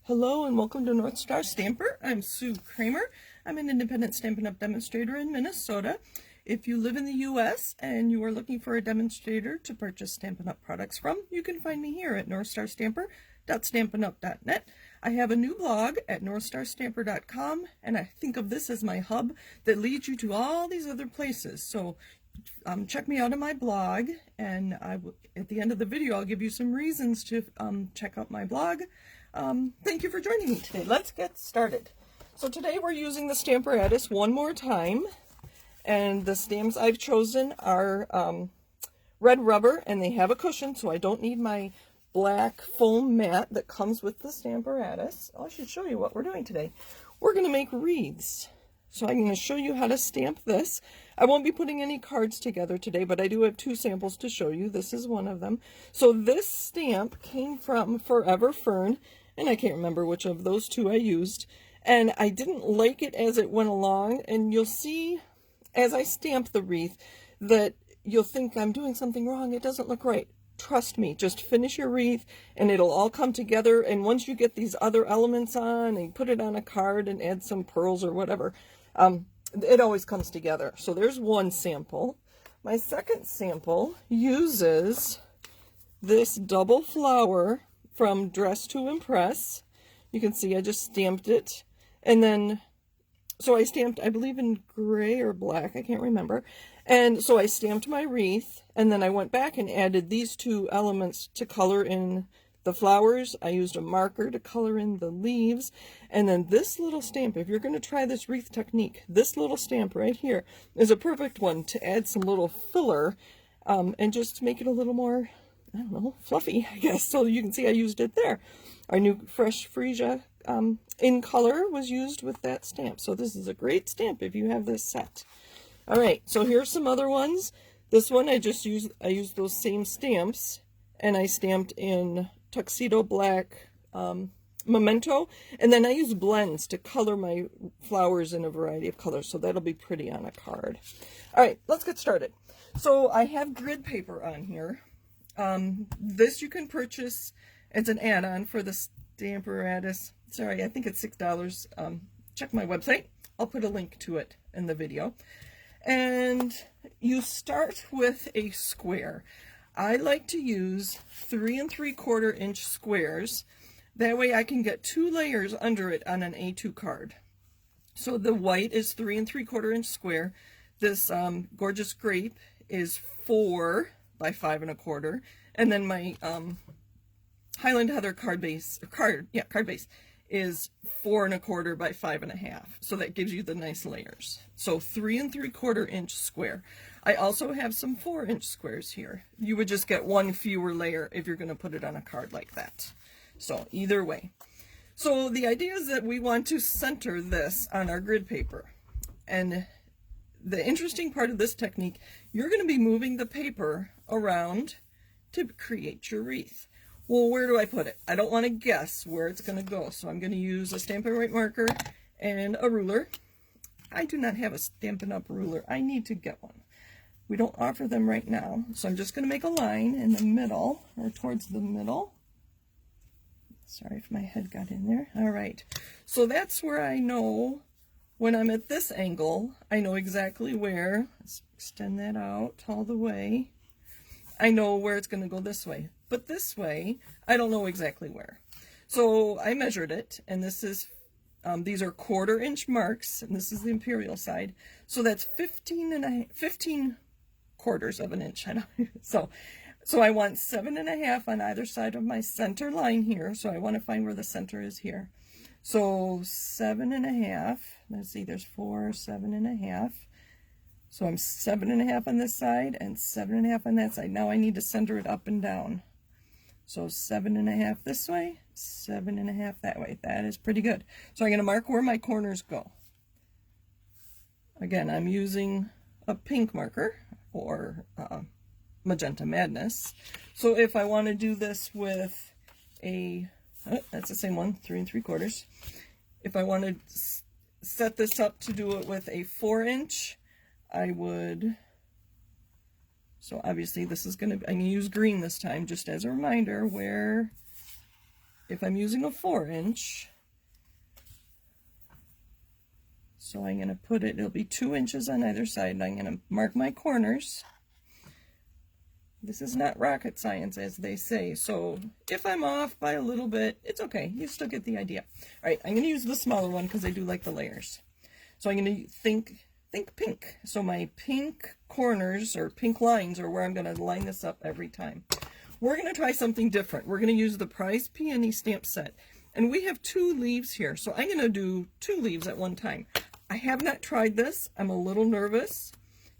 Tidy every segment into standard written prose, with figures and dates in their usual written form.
Hello and welcome to North Star Stamper. I'm Sue Kremer. I'm an independent Stampin' Up! Demonstrator in Minnesota. If you live in the U.S. and you are looking for a demonstrator to purchase Stampin' Up! Products from, you can find me here at northstarstamper.stampinup.net. I have a new blog at northstarstamper.com, and I think of this as my hub that leads you to all these other places. So check me out on my blog, and at the end of the video I'll give you some reasons to check out my blog. Thank you for joining me today. Let's get started. So today we're using the Stamparatus one more time, and the stamps I've chosen are red rubber, and they have a cushion, so I don't need my black foam mat that comes with the Stamparatus. I should show you what we're doing today. We're going to make wreaths. So I'm going to show you how to stamp this. I won't be putting any cards together today, but I do have two samples to show you. This is one of them. So this stamp came from Forever Fern, and I can't remember which of those two I used. And I didn't like it as it went along, and you'll see as I stamp the wreath that you'll think I'm doing something wrong. It doesn't look right. Trust me, just finish your wreath and it'll all come together. And once you get these other elements on and put it on a card and add some pearls or whatever, it always comes together. So there's one sample. My second sample uses this double flower from Dress to Impress. You can see I just stamped it. And then, so I stamped, I believe in gray or black, I can't remember. And so I stamped my wreath, and then I went back and added these two elements to color in the flowers. I used a marker to color in the leaves. And then this little stamp, if you're going to try this wreath technique, this little stamp right here is a perfect one to add some little filler and just make it a little more, I don't know, fluffy, I guess. So you can see I used it there. Our new Fresh Freesia in color was used with that stamp. So this is a great stamp if you have this set. All right, so here's some other ones. This one I used those same stamps, and I stamped in Tuxedo Black Memento, and then I use blends to color my flowers in a variety of colors, so that'll be pretty on a card. All right, let's get started. So I have grid paper on here. This you can purchase as an add-on for the Stamparatus. Sorry, I think it's $6. Check my website. I'll put a link to it in the video. And you start with a square. I like to use 3 3/4 inch squares. That way I can get 2 layers under it on an A2 card. So the white is 3 3/4 inch square. This gorgeous grape is 4 by 5 1/4. And then my Highland Heather card base is 4 1/4 by 5 1/2. So that gives you the nice layers. So 3 3/4 inch square. I also have some 4 inch squares here. You would just get one fewer layer if you're going to put it on a card like that. So either way. So the idea is that we want to center this on our grid paper. And the interesting part of this technique, you're going to be moving the paper around to create your wreath. Well, where do I put it? I don't want to guess where it's going to go, so I'm going to use a Stampin' Up! Marker and a ruler. I do not have a Stampin' Up! Ruler. I need to get one. We don't offer them right now, so I'm just going to make a line in the middle, or towards the middle. Sorry if my head got in there. All right, so that's where I know when I'm at this angle, I know exactly where. Let's extend that out all the way. I know where it's going to go this way. But this way, I don't know exactly where. So I measured it, and this is, these are 1/4 inch marks, and this is the imperial side. So that's 15 quarters of an inch. So I want 7 1/2 on either side of my center line here. So I want to find where the center is here. So 7 1/2. Let's see, there's 4, 7 1/2. So I'm 7 1/2 on this side and 7 1/2 on that side. Now I need to center it up and down. So 7 1/2 this way, 7 1/2 that way. That is pretty good. So I'm going to mark where my corners go. Again, I'm using a pink marker or Magenta Madness. So if I want to do this with a, that's the same one, 3 3/4. If I want to set this up to do it with a 4 inch, I would, so obviously this is going to, I'm going to use green this time just as a reminder where if I'm using a 4-inch, so I'm going to put it, it'll be 2 inches on either side, and I'm going to mark my corners. This is not rocket science, as they say, so if I'm off by a little bit, it's okay. You still get the idea. All right, I'm going to use the smaller one because I do like the layers. So I'm going to think pink. So my pink corners or pink lines are where I'm going to line this up every time. We're going to try something different. We're going to use the Prize Peony stamp set. And we have 2 leaves here, so I'm going to do 2 leaves at one time. I have not tried this. I'm a little nervous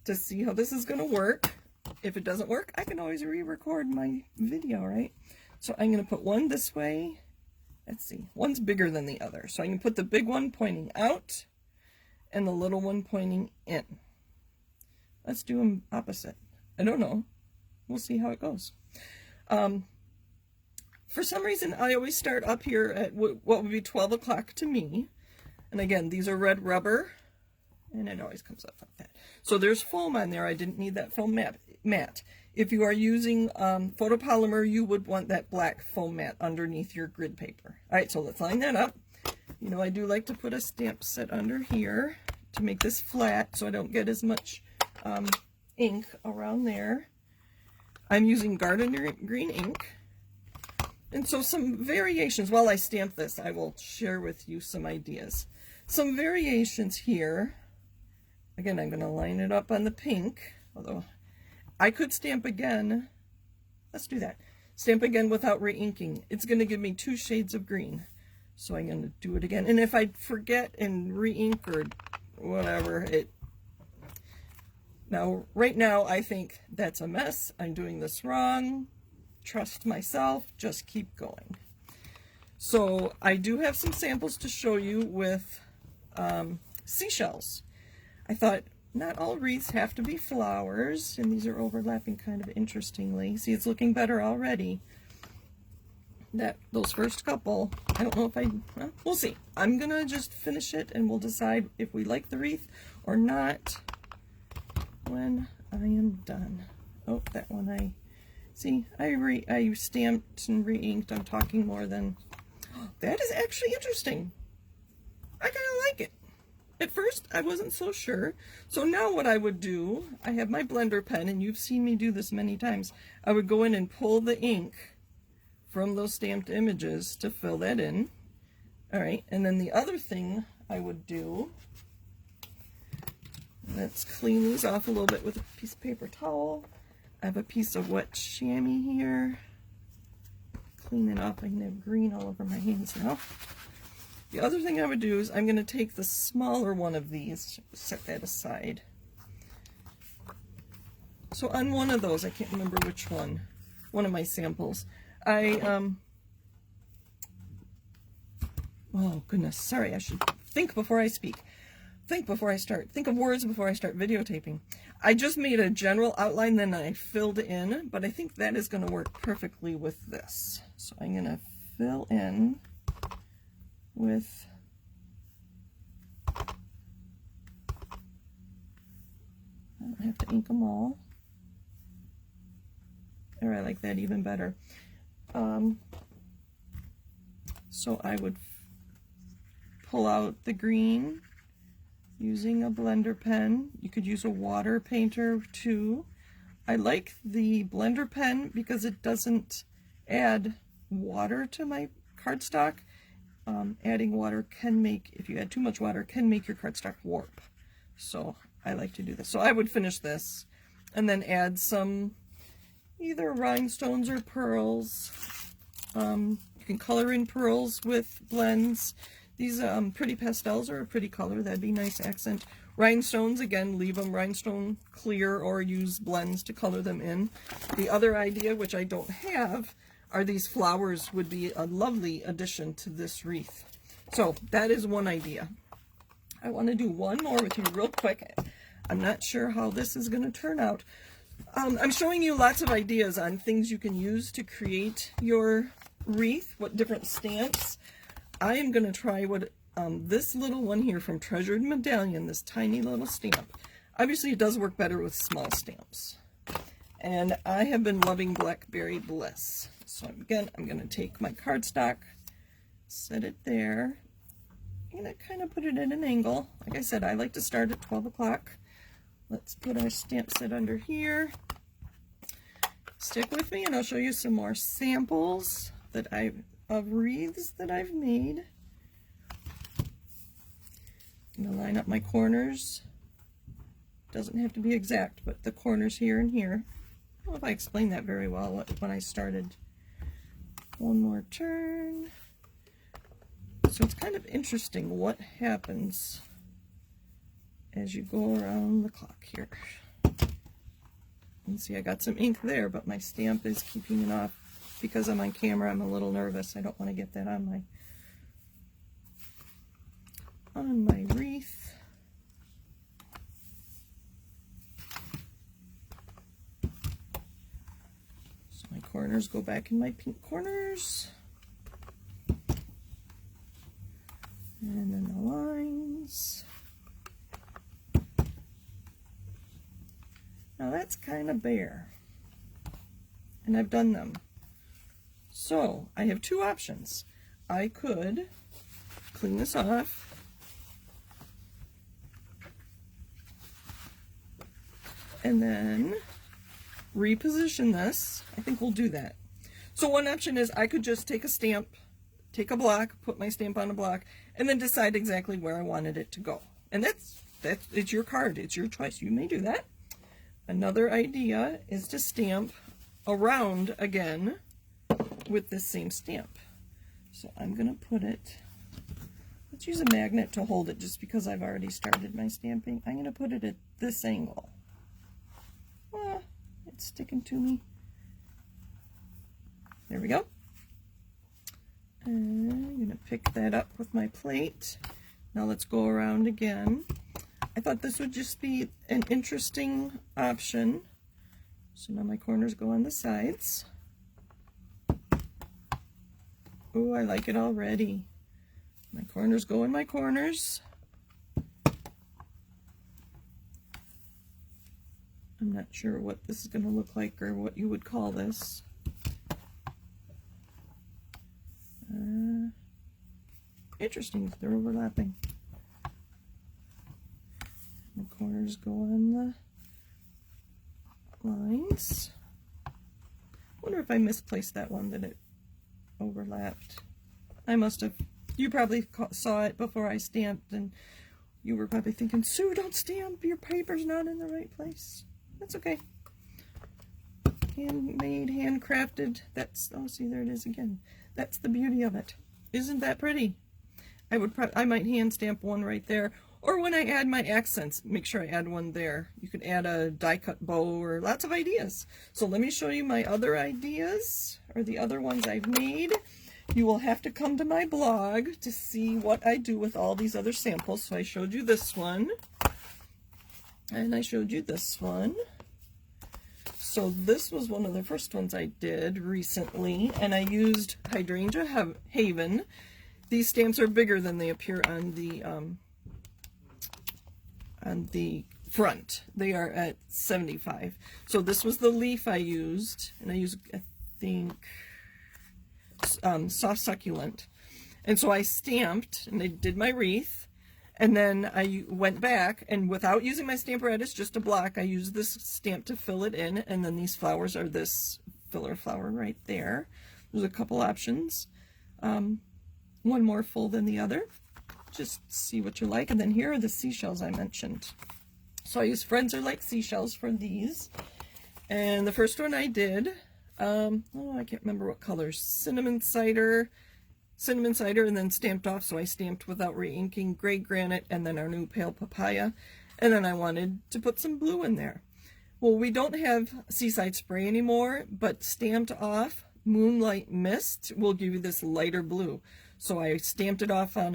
to see how this is going to work. If it doesn't work, I can always re-record my video, right? So I'm going to put one this way. Let's see. One's bigger than the other. So I can put the big one pointing out and the little one pointing in. Let's do them opposite. I don't know. We'll see how it goes. For some reason, I always start up here at what would be 12 o'clock to me. And again, these are red rubber. And it always comes up like that. So there's foam on there. I didn't need that foam mat. If you are using photopolymer, you would want that black foam mat underneath your grid paper. All right, so let's line that up. You know, I do like to put a stamp set under here to make this flat so I don't get as much ink around there. I'm using Garden Green ink. And so some variations, while I stamp this, I will share with you some ideas. Some variations here. Again, I'm going to line it up on the pink, although I could stamp again. Let's do that. Stamp again without re-inking. It's going to give me 2 shades of green. So I'm going to do it again. And if I forget and re-ink or whatever, now, right now, I think that's a mess. I'm doing this wrong. Trust myself. Just keep going. So I do have some samples to show you with seashells. I thought not all wreaths have to be flowers, and these are overlapping kind of interestingly. See, it's looking better already. Those first couple, I don't know if well, we'll see. I'm gonna just finish it and we'll decide if we like the wreath or not when I am done. Oh, that one I stamped and re-inked. I'm talking more than, that is actually interesting. I kind of like it. At first, I wasn't so sure. So now what I would do, I have my blender pen, and you've seen me do this many times. I would go in and pull the ink from those stamped images to fill that in. All right, and then the other thing I would do, let's clean these off a little bit with a piece of paper towel. I have a piece of wet chamois here. Clean it off. I can have green all over my hands now. The other thing I would do is I'm going to take the smaller one of these, set that aside. So on one of those, I can't remember which one of my samples, oh goodness, sorry, I should think before I speak. Think before I start. Think of words before I start videotaping. I just made a general outline, then I filled in, but I think that is going to work perfectly with this. So I'm going to fill in with I don't have to ink them all. Or I like that even better. So I would pull out the green using a blender pen. You could use a water painter too. I like the blender pen because it doesn't add water to my cardstock. Adding water can make, if you add too much water, can make your cardstock warp. So I like to do this. So I would finish this and then add some either rhinestones or pearls. You can color in pearls with blends. These pretty pastels are a pretty color. That'd be a nice accent. Rhinestones, again, leave them rhinestone clear or use blends to color them in. The other idea, which I don't have, are these flowers would be a lovely addition to this wreath. So that is one idea. I want to do one more with you real quick. I'm not sure how this is going to turn out. I'm showing you lots of ideas on things you can use to create your wreath, what different stamps. I am going to try what this little one here from Treasured Medallion, this tiny little stamp. Obviously it does work better with small stamps. And I have been loving Blackberry Bliss. So again, I'm going to take my cardstock, set it there. I'm going to kind of put it at an angle. Like I said, I like to start at 12 o'clock. Let's put our stamp set under here. Stick with me and I'll show you some more samples that of wreaths that I've made. I'm going to line up my corners. Doesn't have to be exact, but the corners here and here. I don't know if I explained that very well when I started. One more turn. So it's kind of interesting what happens as you go around the clock here. And see, I got some ink there, but my stamp is keeping it off. Because I'm on camera, I'm a little nervous. I don't want to get that on my wreath. So my corners go back in my pink corners. And then the lines. Now that's kind of bare. And I've done them. So I have two options. I could clean this off and then reposition this. I think we'll do that. So one option is I could just take a stamp, take a block, put my stamp on a block, and then decide exactly where I wanted it to go. And it's your card, it's your choice. You may do that. Another idea is to stamp around again with this same stamp. So I'm going to put it, let's use a magnet to hold it just because I've already started my stamping. I'm going to put it at this angle. It's sticking to me. There we go. And I'm going to pick that up with my plate. Now let's go around again. I thought this would just be an interesting option. So now my corners go on the sides. Oh, I like it already. My corners go in my corners. I'm not sure what this is going to look like or what you would call this. Interesting, they're overlapping. The corners go on the lines. I wonder if I misplaced that one, that it overlapped. I must have. You probably saw it before I stamped, and you were probably thinking, Sue, don't stamp, your paper's not in the right place. That's okay. Handmade, handcrafted. That's, oh, see, there it is again. That's the beauty of it. Isn't that pretty? I might hand stamp one right there, or when I add my accents, make sure I add one there. You could add a die cut bow or lots of ideas. So let me show you my other ideas, or the other ones I've made. You will have to come to my blog to see what I do with all these other samples. So I showed you this one, and I showed you this one. So this was one of the first ones I did recently, and I used Hydrangea Haven. These stamps are bigger than they appear on the front. They are at 75. So this was the leaf I used, and I used, I think, soft succulent. And so I stamped, and I did my wreath, and then I went back, and without using my Stamparatus, just a block, I used this stamp to fill it in, and then these flowers are this filler flower right there. There's a couple options. One more full than the other. Just see what you like. And then here are the seashells I mentioned. So I used Friends Are Like Seashells for these. And the first one I did, oh, I can't remember what colors. Cinnamon cider, and then stamped off. So I stamped without re-inking Gray Granite, and then our new Pale Papaya. And then I wanted to put some blue in there. Well, we don't have Seaside Spray anymore, but stamped off Moonlight Mist will give you this lighter blue. So I stamped it off on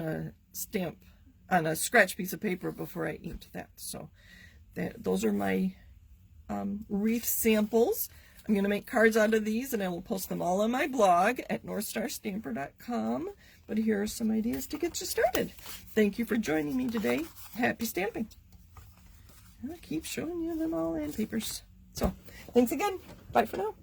a scratch piece of paper before I inked that. So those are my wreath samples. I'm going to make cards out of these, and I will post them all on my blog at northstarstamper.com. But here are some ideas to get you started. Thank you for joining me today. Happy stamping. I'll keep showing you them all and papers. So Thanks again. Bye for now.